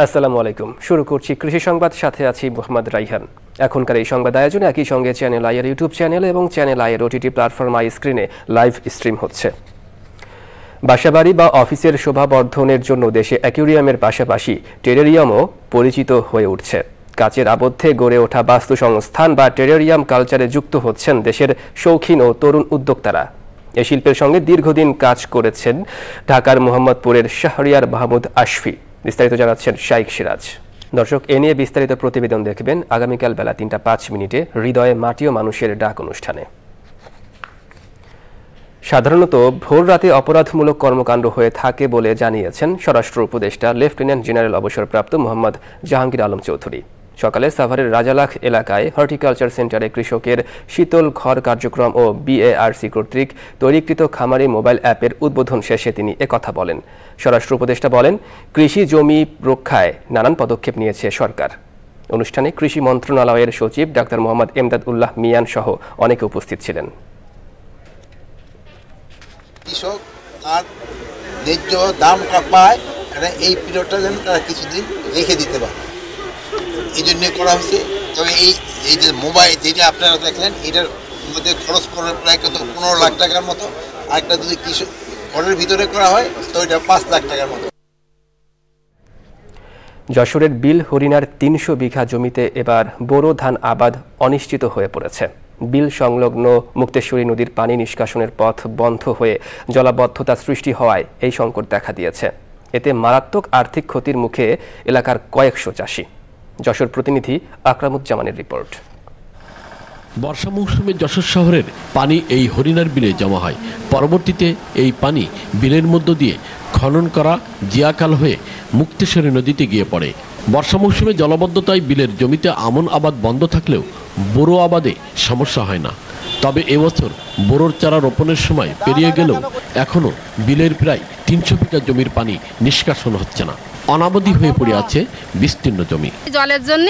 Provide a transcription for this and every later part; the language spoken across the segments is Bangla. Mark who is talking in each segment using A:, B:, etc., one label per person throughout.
A: আসসালামু আলাইকুম। শুরু করছি কৃষি সংবাদ, সাথে আছি মোহাম্মদ রাইহান। এখনকার এই সংবাদ আয়োজনে একই সঙ্গে চ্যানেল আইয়ের ইউটিউব চ্যানেল এবং চ্যানেল আইয়ের ওটিটি প্ল্যাটফর্ম আই স্ক্রিনে লাইভ স্ট্রিম হচ্ছে। বাসাবাড়ি বা অফিসের শোভাবর্ধনের জন্য দেশে অ্যাকুয়ারিয়ামের পাশাপাশি টেরেরিয়ামও পরিচিত হয়ে উঠছে। কাচের আবদ্ধে গড়ে ওঠা বাস্তু সংস্থান বা টেরেরিয়াম কালচারে যুক্ত হচ্ছেন দেশের শৌখিন ও তরুণ উদ্যোক্তারা। এ শিল্পের সঙ্গে দীর্ঘদিন কাজ করেছেন ঢাকার মোহাম্মদপুরের শাহরিয়ার মাহমুদ আশফি। বিস্তারিত জানাচ্ছেন শাইখ সিরাজ। দর্শক, এ নিয়ে বিস্তারিত প্রতিবেদন দেখবেন আগামীকাল বেলা 3:05 হৃদয়ে মাটি ও মানুষের ডাক অনুষ্ঠানে। সাধারণত ভোর রাতে অপরাধমূলক কর্মকাণ্ড হয়ে থাকে বলে জানিয়েছেন স্বরাষ্ট্র উপদেষ্টা লেফটেন্যান্ট জেনারেল অবসরপ্রাপ্ত মোহাম্মদ জাহাঙ্গীর আলম চৌধুরী। সকালে সাভারের রাজালাখ এলাকায় হর্টিকালচার সেন্টারে কৃষকের শীতল ঘর কার্যক্রম ও বিএআরসি কর্তৃক তৈরিকৃত খামারি মোবাইল অ্যাপের উদ্বোধন শেষে তিনি একথা বলেন। স্বরাষ্ট্র উপদেষ্টা বলেন, কৃষি জমি রক্ষায় নানান পদক্ষেপ নিয়েছে সরকার। অনুষ্ঠানে কৃষি মন্ত্রণালয়ের সচিব ডাক্তার মোহাম্মদ এমদাদ উল্লাহ মিয়ান সহ অনেকে উপস্থিত ছিলেন।
B: কৃষক তার ন্যায্য দামটা পায়, এই পিরিয়ডটা যেন তারা কিছুদিন রেখে দিতে পারে, এই জন্য করা হয়েছে। তবে এই যে মোবাইল যেটা আপনারা দেখলেন, এটার মধ্যে খরচ করে প্রায় 15 লাখ টাকার মতো। আরেকটা যদি কৃষক ঘরের ভিতরে করা হয় তো এটা 5 লাখ টাকার মতো।
A: যশোরের বিল হরিণার 300 বিঘা জমিতে এবার বোরো ধান আবাদ অনিশ্চিত হয়ে পড়েছে। বিল সংলগ্ন মুক্তেশ্বরী নদীর পানি নিষ্কাশনের পথ বন্ধ হয়ে জলাবদ্ধতা সৃষ্টি হওয়ায় এই সংকট দেখা দিয়েছে। এতে মারাত্মক আর্থিক ক্ষতির মুখে এলাকার কয়েকশো চাষি। যশোর প্রতিনিধি আকরামুজ্জামানের রিপোর্ট।
C: বর্ষা মৌসুমে যশোর শহরের পানি এই হরিণার বিলে জমা হয়। পরবর্তীতে এই পানি বিলের মধ্য দিয়ে খনন করা জিয়াকাল হয়ে মুক্তেশ্বরী নদীতে গিয়ে পড়ে। বর্ষা মৌসুমে জলাবদ্ধতায় বিলের জমিতে আমন আবাদ বন্ধ থাকলেও বোরো আবাদে সমস্যা হয় না। তবে এবছর বোরোর চারা রোপণের সময় পেরিয়ে গেলেও এখনও বিলের প্রায় 300 বিঘা জমির পানি নিষ্কাশন হচ্ছে না। অনাবাদি হয়ে পড়ে আছে বিস্তীর্ণ জমি।
D: জলের জন্য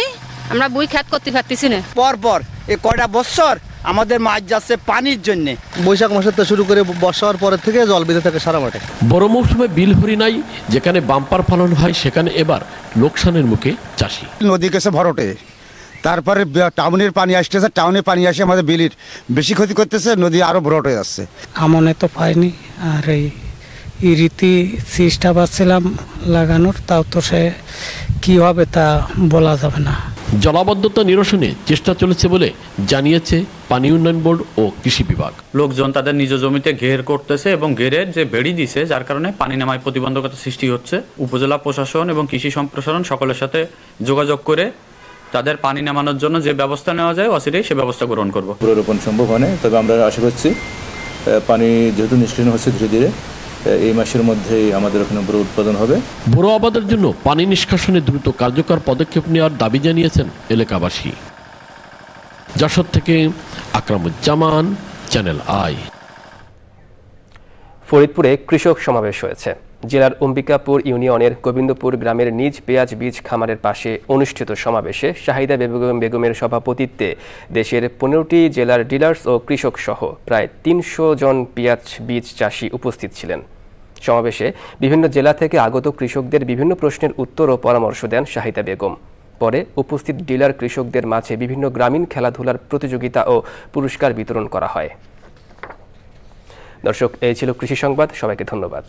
D: আমরা বুই খাত করতে পারতেছি না।
E: পর এই কয়টা বছর আমাদের মাছ যাচ্ছে পানির জন্য।
F: বৈশাখ মাসের থেকে শুরু করে বর্ষার পরের থেকে জল বেঁধে থাকে সারা মাঠে।
C: বড় মৌসুমে বিল হরিণায় যেখানে বাম্পার ফলন হয়, সেখানে এবার লোকসানের মুখে চাষি।
G: নদী গেছে ভরটে, তারপরে টাউনের পানি আসতেছে, টাউনের পানি আসে আমাদের বিলির বেশি ক্ষতি করতেছে, নদী আরো ভরট হয়ে যাচ্ছে।
H: আমনে তো পাইনি, আর এই রীতি চেষ্টা পাচ্ছিলাম লাগানোর, তাও তো সে কি হবে তা বলা যাবে না।
C: জলাবদ্ধতা নিরসনে চেষ্টা চলেছে বলে জানিয়েছে পানি উন্নয়ন বোর্ড ও কৃষি বিভাগ।
I: লোকজন তাদের নিজ জমিতে ঘের করতেছে এবং ঘেরের যে বেড়ি দিছে, যার কারণে পানি নামায় প্রতিবন্ধকতা সৃষ্টি হচ্ছে। উপজেলা প্রশাসন এবং কৃষি সম্প্রসারণ সকলের সাথে যোগাযোগ করে তাদের পানি নামানোর জন্য যে ব্যবস্থা নেওয়া যায় অচিরেই সে ব্যবস্থা গ্রহণ করব।
J: পুনরুৎপাদন সম্ভব হয় না, তবে আমরা আশা করছি পানি যেহেতু নিষ্কাশন হচ্ছে ধীরে ধীরে, এই মাসের মধ্যেই আমাদের ওখানে বোরো উৎপাদন হবে।
C: বোরো আবাদের জন্য পানি নিষ্কাশনে দ্রুত কার্যকর পদক্ষেপ নেওয়ার দাবি জানিয়েছেন এলাকাবাসী। যশোর থেকে আকরামুজ্জামান, চ্যানেল আই।
A: ফরিদপুরে কৃষক সমাবেশ হয়েছে। জেলার অম্বিকাপুর ইউনিয়নের গোবিন্দপুর গ্রামের নিজ পেঁয়াজ বীজ খামারের পাশে অনুষ্ঠিত সমাবেশে শাহিদা বেগমের সভাপতিত্বে দেশের 15টি জেলার ডিলার্স ও কৃষক সহ প্রায় 300 জন পেঁয়াজ বীজ চাষি উপস্থিত ছিলেন। সমাবেশে বিভিন্ন জেলা থেকে আগত কৃষকদের বিভিন্ন প্রশ্নের উত্তর ও পরামর্শ দেন শাহিদা বেগম। পরে উপস্থিত ডিলার কৃষকদের মাঝে বিভিন্ন গ্রামীণ খেলাধুলার প্রতিযোগিতা ও পুরস্কার বিতরণ করা হয়। দর্শক, এই ছিল কৃষি সংবাদ। সবাইকে ধন্যবাদ।